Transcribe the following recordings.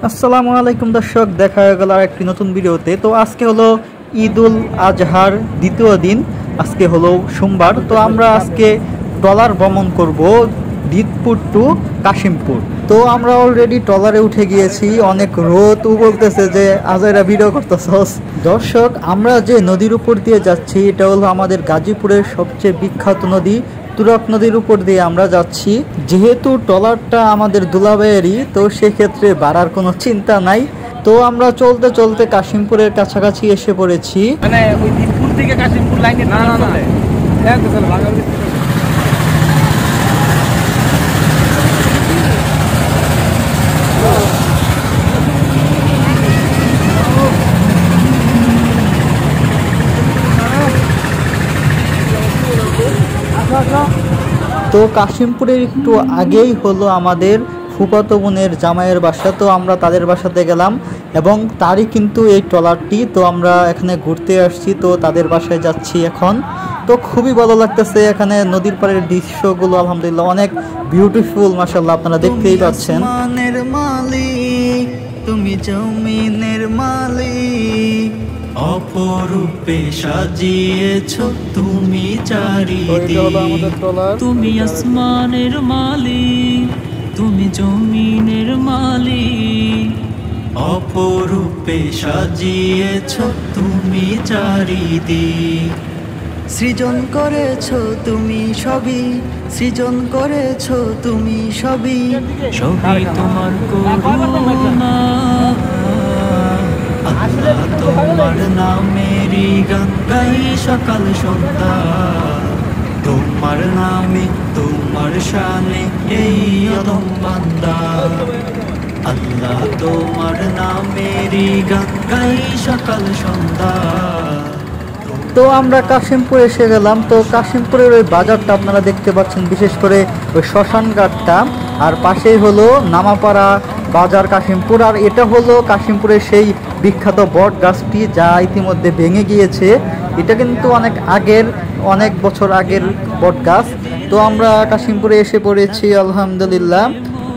আসসালামু আলাইকুম দর্শক, দেখা হয়ে গেল আরেকটি নতুন ভিডিওতে। তো আজকে হলো ঈদুল আজহার দ্বিতীয় দিন, আজকে হলো সোমবার। তো আমরা আজকে ট্রলার ভ্রমণ করব দিতপুর টু কাশিমপুর। তো আমরা অলরেডি ট্রলারে উঠে গিয়েছি, অনেক রোদ বলতেছে যে আজেরা ভিডিও করতেছস। দর্শক, আমরা যে নদীর উপর দিয়ে যাচ্ছি এটা হলো আমাদের গাজীপুরের সবচেয়ে বিখ্যাত নদী তুরাগ নদীর উপর দিয়ে আমরা যাচ্ছি। যেহেতু ট্রলারটা আমাদের দুলাভাইয়েরই, তো সেক্ষেত্রে ভাড়ার কোনো চিন্তা নাই। তো আমরা চলতে চলতে কাশিমপুরের কাছাকাছি এসে পড়েছি। মানে ওই দিনপুর থেকে কাশিমপুর লাইনে না না না তো কাশিমপুরের একটু আগেই হলো আমাদের ফুফাতো বোনের জামাইয়ের বাসা। তো আমরা তাদের বাসাতে গেলাম এবং তারই কিন্তু এই ট্রলারটি। তো আমরা এখানে ঘুরতে আসছি, তো তাদের বাসায় যাচ্ছি এখন। তো খুবই ভালো লাগতেছে এখানে নদীর পাড়ের দৃশ্যগুলো, আলহামদুলিল্লাহ অনেক বিউটিফুল, মাশাআল্লাহ আপনারা দেখতেই পাচ্ছেন। তুমি জমিনের মালিক, অপরূপে সাজিয়েছ তুমি চারিদিক। তুমি আসমানের মালিক, তুমি জমিনের মালিক, অপরূপে সাজিয়েছ তুমি চারিদিক। সৃজন করেছ তুমি সবই, সৃজন করেছ তুমি সবই, সবই তোমার করুণা। আল্লাহ তোমার নামেরই গান গাই সকাল সন্ধ্যা, তোমার নামে তোমার শানে এই অদম বান্দা। আল্লাহ তোমার নামেরই গান গাই সকাল সন্ধ্যা। তো আমরা কাশিমপুর এসে গেলাম। তো কাশিমপুরের ওই বাজারটা আপনারা দেখতে পাচ্ছেন, বিশেষ করে ওই শ্মশান ঘাটটা, আর পাশেই হলো নামাপাড়া বাজার কাশিমপুর। আর এটা হলো কাশিমপুরের সেই বিখ্যাত বট গাছটি যা ইতিমধ্যে ভেঙে গিয়েছে। এটা কিন্তু অনেক বছর আগের বট গাছ। তো আমরা কাশিমপুরে এসে পড়েছি আলহামদুলিল্লাহ।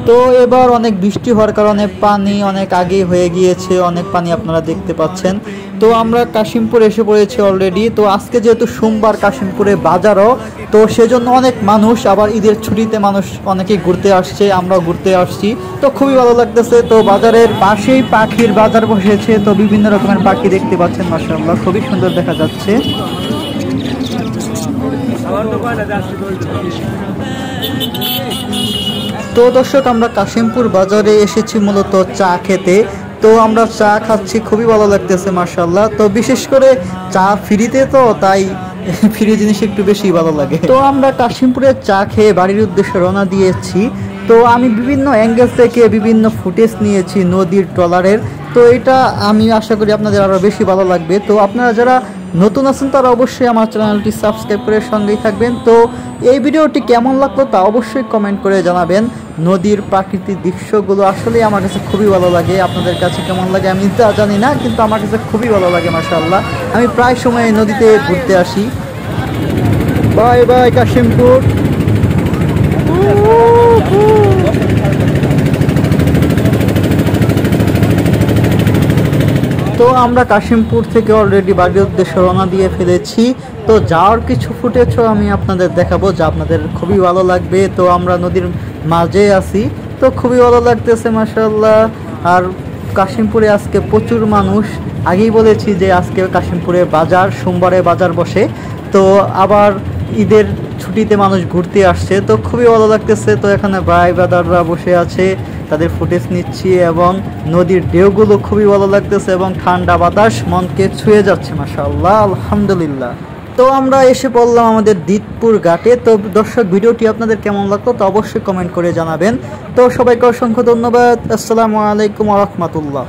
তো এবার অনেক বৃষ্টি হওয়ার কারণে পানি অনেক আগে হয়ে গিয়েছে, অনেক পানি আপনারা দেখতে পাচ্ছেন। তো আমরা কাশিমপুর এসে পড়েছি অলরেডি। তো আজকে যেহেতু সোমবার, কাশিমপুরে বাজারও, তো সেজন্য অনেক মানুষ, আবার ঈদের ছুটিতে মানুষ অনেকেই ঘুরতে আসছে, আমরাও ঘুরতে আসছি। তো খুবই ভালো লাগতেছে। তো বাজারের পাশেই পাখির বাজার বসেছে, তো বিভিন্ন রকমের পাখি দেখতে পাচ্ছেন, মাশাআল্লাহ খুবই সুন্দর দেখা যাচ্ছে। তো দর্শক, আমরা কাশিমপুর বাজারে এসেছি মূলত চা খেতে। তো আমরা চা খাচ্ছি, খুবই ভালো লাগতেছে মাশাআল্লাহ। তো বিশেষ করে চা ফ্রিতে, তো তাই ফ্রি জিনিস একটু বেশি ভালো লাগে। তো আমরা কাশিমপুরে চা খেয়ে বাড়ির উদ্দেশ্যে রওনা দিয়েছি। তো আমি বিভিন্ন অ্যাঙ্গেল থেকে বিভিন্ন ফুটেজ নিয়েছি নদীর ট্রলারের। তো এটা আমি আশা করি আপনাদের আরও বেশি ভালো লাগবে। তো আপনারা যারা নতুন আছেন তারা অবশ্যই আমার চ্যানেলটি সাবস্ক্রাইব করে সঙ্গেই থাকবেন। তো এই ভিডিওটি কেমন লাগলো তা অবশ্যই কমেন্ট করে জানাবেন। নদীর প্রাকৃতিক দৃশ্যগুলো আসলে আমার কাছে খুবই ভালো লাগে। আপনাদের কাছে কেমন লাগে আমি তা জানি না, কিন্তু আমার কাছে খুবই ভালো লাগে মাশাআল্লাহ। আমি প্রায় সময় নদীতে ঘুরতে আসি। Bye bye Kashimpur. তো আমরা কাশিমপুর থেকে অলরেডি বাড়ির উদ্দেশ্যে রওনা দিয়ে ফেলেছি। তো যাওয়ার কিছু ফুটেজও আমি আপনাদের দেখাবো, যা আপনাদের খুবই ভালো লাগবে। তো আমরা নদীর মাঝে আছি, তো খুবই ভালো লাগতেছে মাশাআল্লাহ। আর কাশিমপুরে আজকে প্রচুর মানুষ, আগেই বলেছি যে আজকে কাশিমপুরে বাজার, সোমবারে বাজার বসে। তো আবার ঈদের ছুটিতে মানুষ ঘুরতে আসছে, তো খুবই ভালো লাগতেছে। তো এখানে ভাই ব্রাদাররা বসে আছে, তাদের ফুটেজ নিচ্ছি এবং নদীর ঢেউগুলো খুবই ভালো লাগতেছে এবং ঠান্ডা বাতাস মনকে ছুঁয়ে যাচ্ছে মাশাআল্লাহ আলহামদুলিল্লাহ। তো আমরা এসে পড়লাম আমাদের দিতপুর ঘাটে। তো দর্শক, ভিডিওটি আপনাদের কেমন লাগলো তো অবশ্যই কমেন্ট করে জানাবেন। তো সবাইকে অসংখ্য ধন্যবাদ। আসসালামু আলাইকুম ওয়া রাহমাতুল্লাহ।